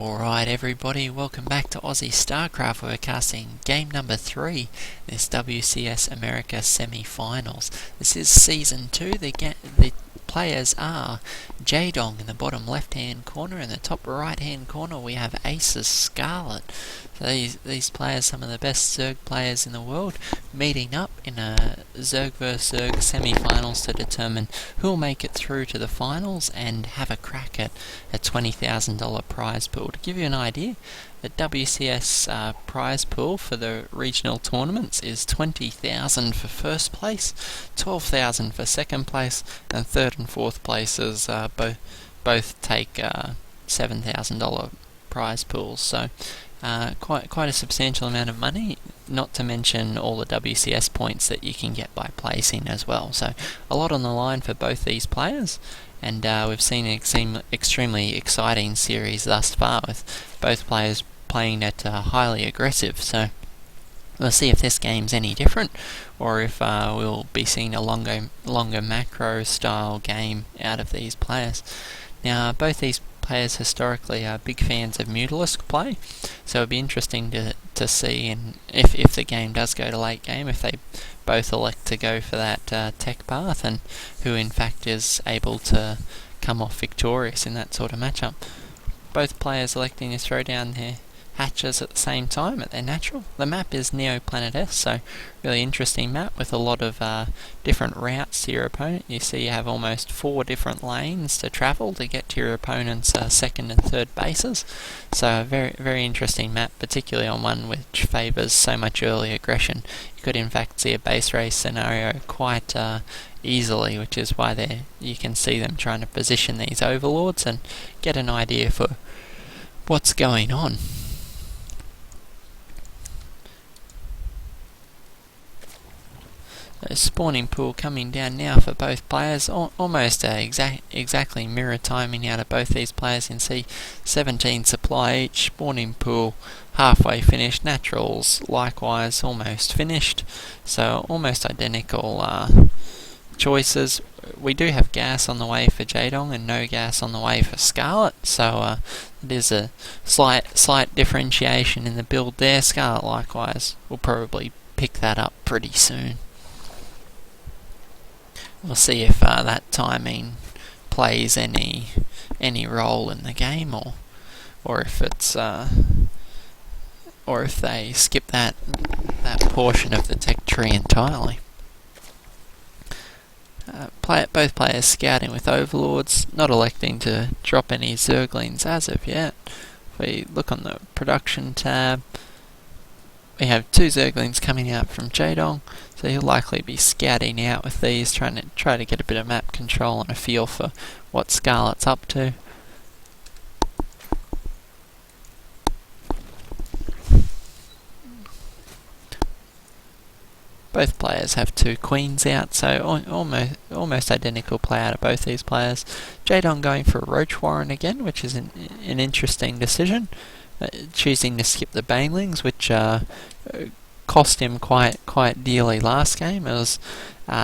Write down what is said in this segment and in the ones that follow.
Alright everybody, welcome back to Aussie Starcraft. We're casting game number 3, this WCS America Semi-Finals. This is Season 2. The players are Jae-Dong in the bottom left hand corner. In the top right hand corner we have ACER Scarlett. So these players, some of the best Zerg players in the world, meeting up in a Zerg vs Zerg semi-finals to determine who'll make it through to the finals and have a crack at a $20,000 prize pool. To give you an idea, the WCS prize pool for the regional tournaments is $20,000 for first place, $12,000 for second place, and third and fourth places both take $7,000 prize pools. So quite a substantial amount of money, not to mention all the WCS points that you can get by placing as well. So a lot on the line for both these players, and we've seen an extremely exciting series thus far, with both players playing at highly aggressive. So we'll see if this game's any different, or if we'll be seeing a longer macro style game out of these players. Now, both these players historically are big fans of Mutalisk play, so it'll be interesting to see, and if the game does go to late game, if they both elect to go for that tech path, and who in fact is able to come off victorious in that sort of matchup. Both players electing to throw down their hatches at the same time at their natural. The map is Neoplanet S, so really interesting map with a lot of different routes to your opponent. You see you have almost 4 different lanes to travel to get to your opponent's second and third bases. So a very interesting map, particularly on one which favours so much early aggression. You could in fact see a base race scenario quite easily, which is why you can see them trying to position these overlords and get an idea for what's going on. A spawning pool coming down now for both players, almost exactly mirror timing out of both these players. You can see 17 supply each, spawning pool halfway finished, naturals likewise almost finished, so almost identical choices. We do have gas on the way for Jaedong and no gas on the way for Scarlett, so there's a slight differentiation in the build there. Scarlett likewise will probably pick that up pretty soon. We'll see if that timing plays any role in the game, or if it's or if they skip that portion of the tech tree entirely. Both players scouting with overlords, not electing to drop any Zerglings as of yet. If we look on the production tab, we have 2 Zerglings coming out from Jaedong, so he'll likely be scouting out with these, try to get a bit of map control and a feel for what Scarlett's up to. Both players have 2 queens out, so almost identical play out of both these players. Jaedong going for a Roach Warren again, which is an interesting decision. Choosing to skip the banelings, which cost him quite dearly last game. It was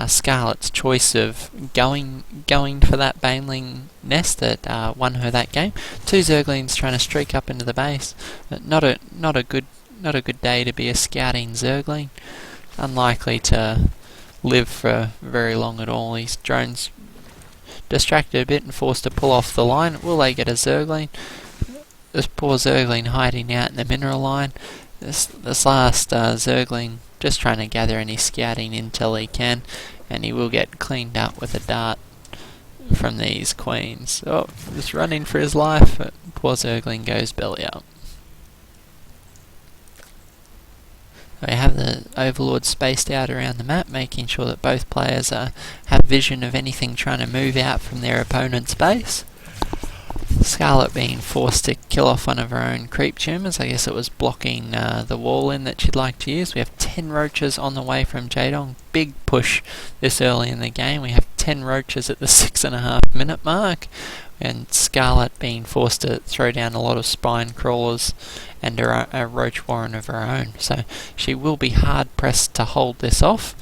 Scarlett's choice of going for that baneling nest that won her that game. 2 Zerglings trying to streak up into the base. Not a good day to be a scouting Zergling. Unlikely to live for very long at all. His drone's distracted a bit and forced to pull off the line. Will they get a Zergling? This poor Zergling hiding out in the mineral line. This last Zergling just trying to gather any scouting intel he can, and he will get cleaned up with a dart from these queens. Oh, just running for his life, but poor Zergling goes belly up. We have the overlord spaced out around the map, making sure that both players have vision of anything trying to move out from their opponent's base. Scarlett being forced to kill off one of her own creep tumors. I guess it was blocking the wall in that she'd like to use. We have 10 roaches on the way from Jaedong. Big push this early in the game. We have 10 roaches at the 6.5 minute mark, and Scarlett being forced to throw down a lot of spine crawlers and a roach warren of her own. So she will be hard pressed to hold this off.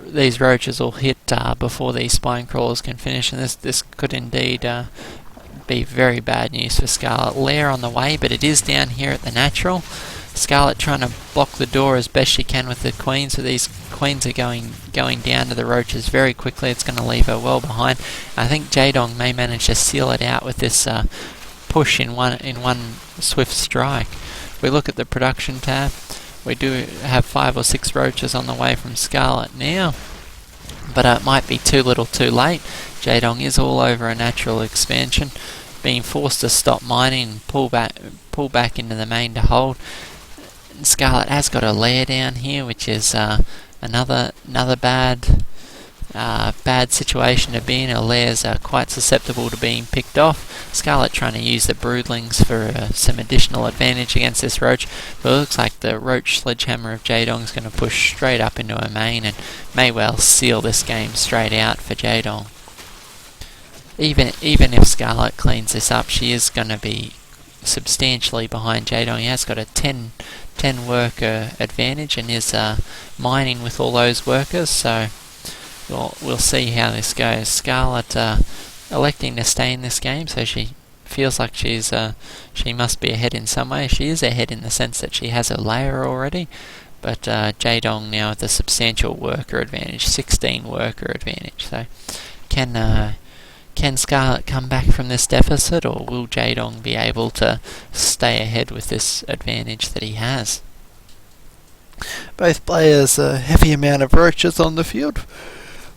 These roaches will hit before these spine crawlers can finish, and this could indeed be very bad news for Scarlett. Lair on the way, but it is down here at the natural. Scarlett trying to block the door as best she can with the queens, so these queens are going down to the roaches very quickly. It's going to leave her well behind. I think Jaedong may manage to seal it out with this push in one swift strike. If we look at the production tab, we do have 5 or 6 roaches on the way from Scarlett now, but it might be too little too late. Jaedong is all over a natural expansion, being forced to stop mining and pull back into the main to hold. Scarlett has got a lair down here, which is another bad situation to be in. Her lairs are quite susceptible to being picked off. Scarlett trying to use the broodlings for some additional advantage against this roach, but it looks like the roach sledgehammer of Jaedong is going to push straight up into her main and may well seal this game straight out for Jaedong. Even if Scarlett cleans this up, she is going to be substantially behind Jaedong. He has got a 10 worker advantage and is mining with all those workers, so we'll see how this goes. Scarlett electing to stay in this game, so she feels like she must be ahead in some way. She is ahead in the sense that she has a layer already, but Jaedong now with a substantial worker advantage, 16 worker advantage. So can Scarlett come back from this deficit, or will Jaedong be able to stay ahead with this advantage that he has? Both players a heavy amount of roaches on the field.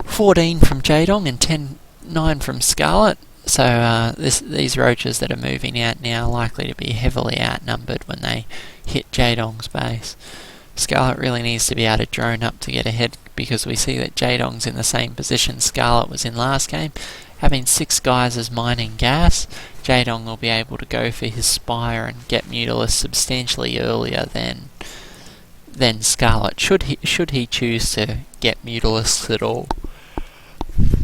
14 from Jaedong and 9 from Scarlett. So these roaches that are moving out now are likely to be heavily outnumbered when they hit Jaedong's base. Scarlett really needs to be able to drone up to get ahead, because we see that Jaedong's in the same position Scarlett was in last game. Having 6 guys as mining gas, Jaedong will be able to go for his spire and get Mutalisk substantially earlier than Scarlett, should he choose to get Mutalisks at all.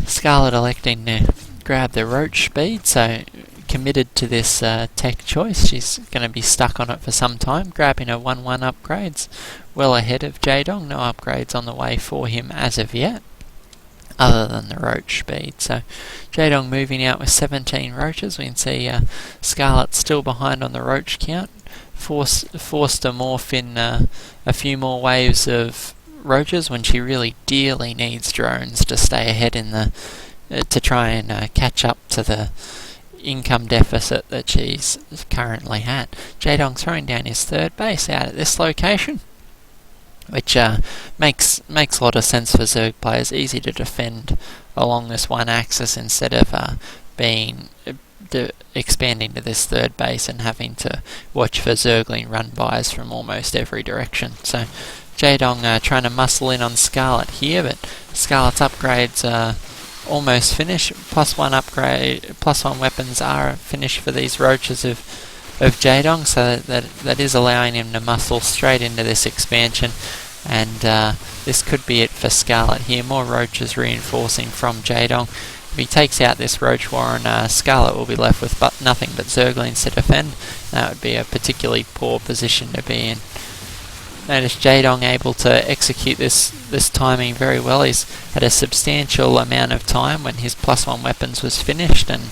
Scarlett electing to grab the roach speed, so committed to this tech choice. She's going to be stuck on it for some time, grabbing her 1-1 upgrades, well ahead of Jaedong. No upgrades on the way for him as of yet, other than the roach speed. So Jaedong moving out with 17 roaches. We can see Scarlett still behind on the roach count, forced to morph in a few more waves of roaches when she really dearly needs drones to stay ahead in to try and catch up to the income deficit that she's currently at. Jaedong throwing down his third base out at this location, which makes a lot of sense for Zerg players. Easy to defend along this one axis instead of expanding to this third base and having to watch for Zergling run-bys from almost every direction. So Jaedong trying to muscle in on Scarlett here, but Scarlett's upgrades are almost finished. +1 weapons are finished for these roaches of Jaedong, so that is allowing him to muscle straight into this expansion, and this could be it for Scarlett here. More roaches reinforcing from Jaedong. If he takes out this roach warren, Scarlett will be left with nothing but Zerglings to defend. That would be a particularly poor position to be in. Notice Jaedong able to execute this timing very well. He's had a substantial amount of time when his +1 weapons was finished, and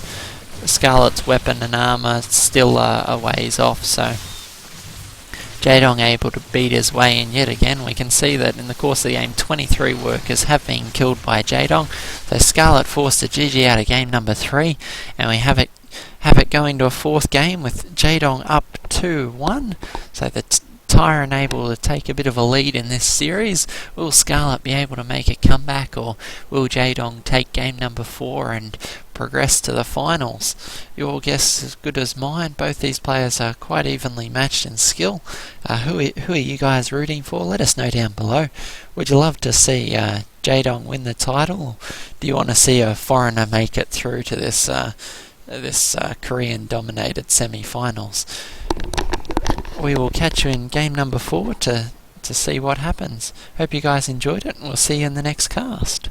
Scarlett's weapon and armour still a ways off, so Jaedong able to beat his way in yet again. We can see that in the course of the game 23 workers have been killed by Jaedong, so Scarlett forced a GG out of game number 3, and we have it going to a 4th game with Jaedong up 2-1, so the Tyrant able to take a bit of a lead in this series. Will Scarlett be able to make a comeback, or will Jaedong take game number 4 and progress to the finals? Your guess is as good as mine. Both these players are quite evenly matched in skill. Who are you guys rooting for? Let us know down below. Would you love to see Jaedong win the title, or do you want to see a foreigner make it through to this Korean-dominated semi-finals? We will catch you in game number 4 to see what happens. Hope you guys enjoyed it, and we'll see you in the next cast.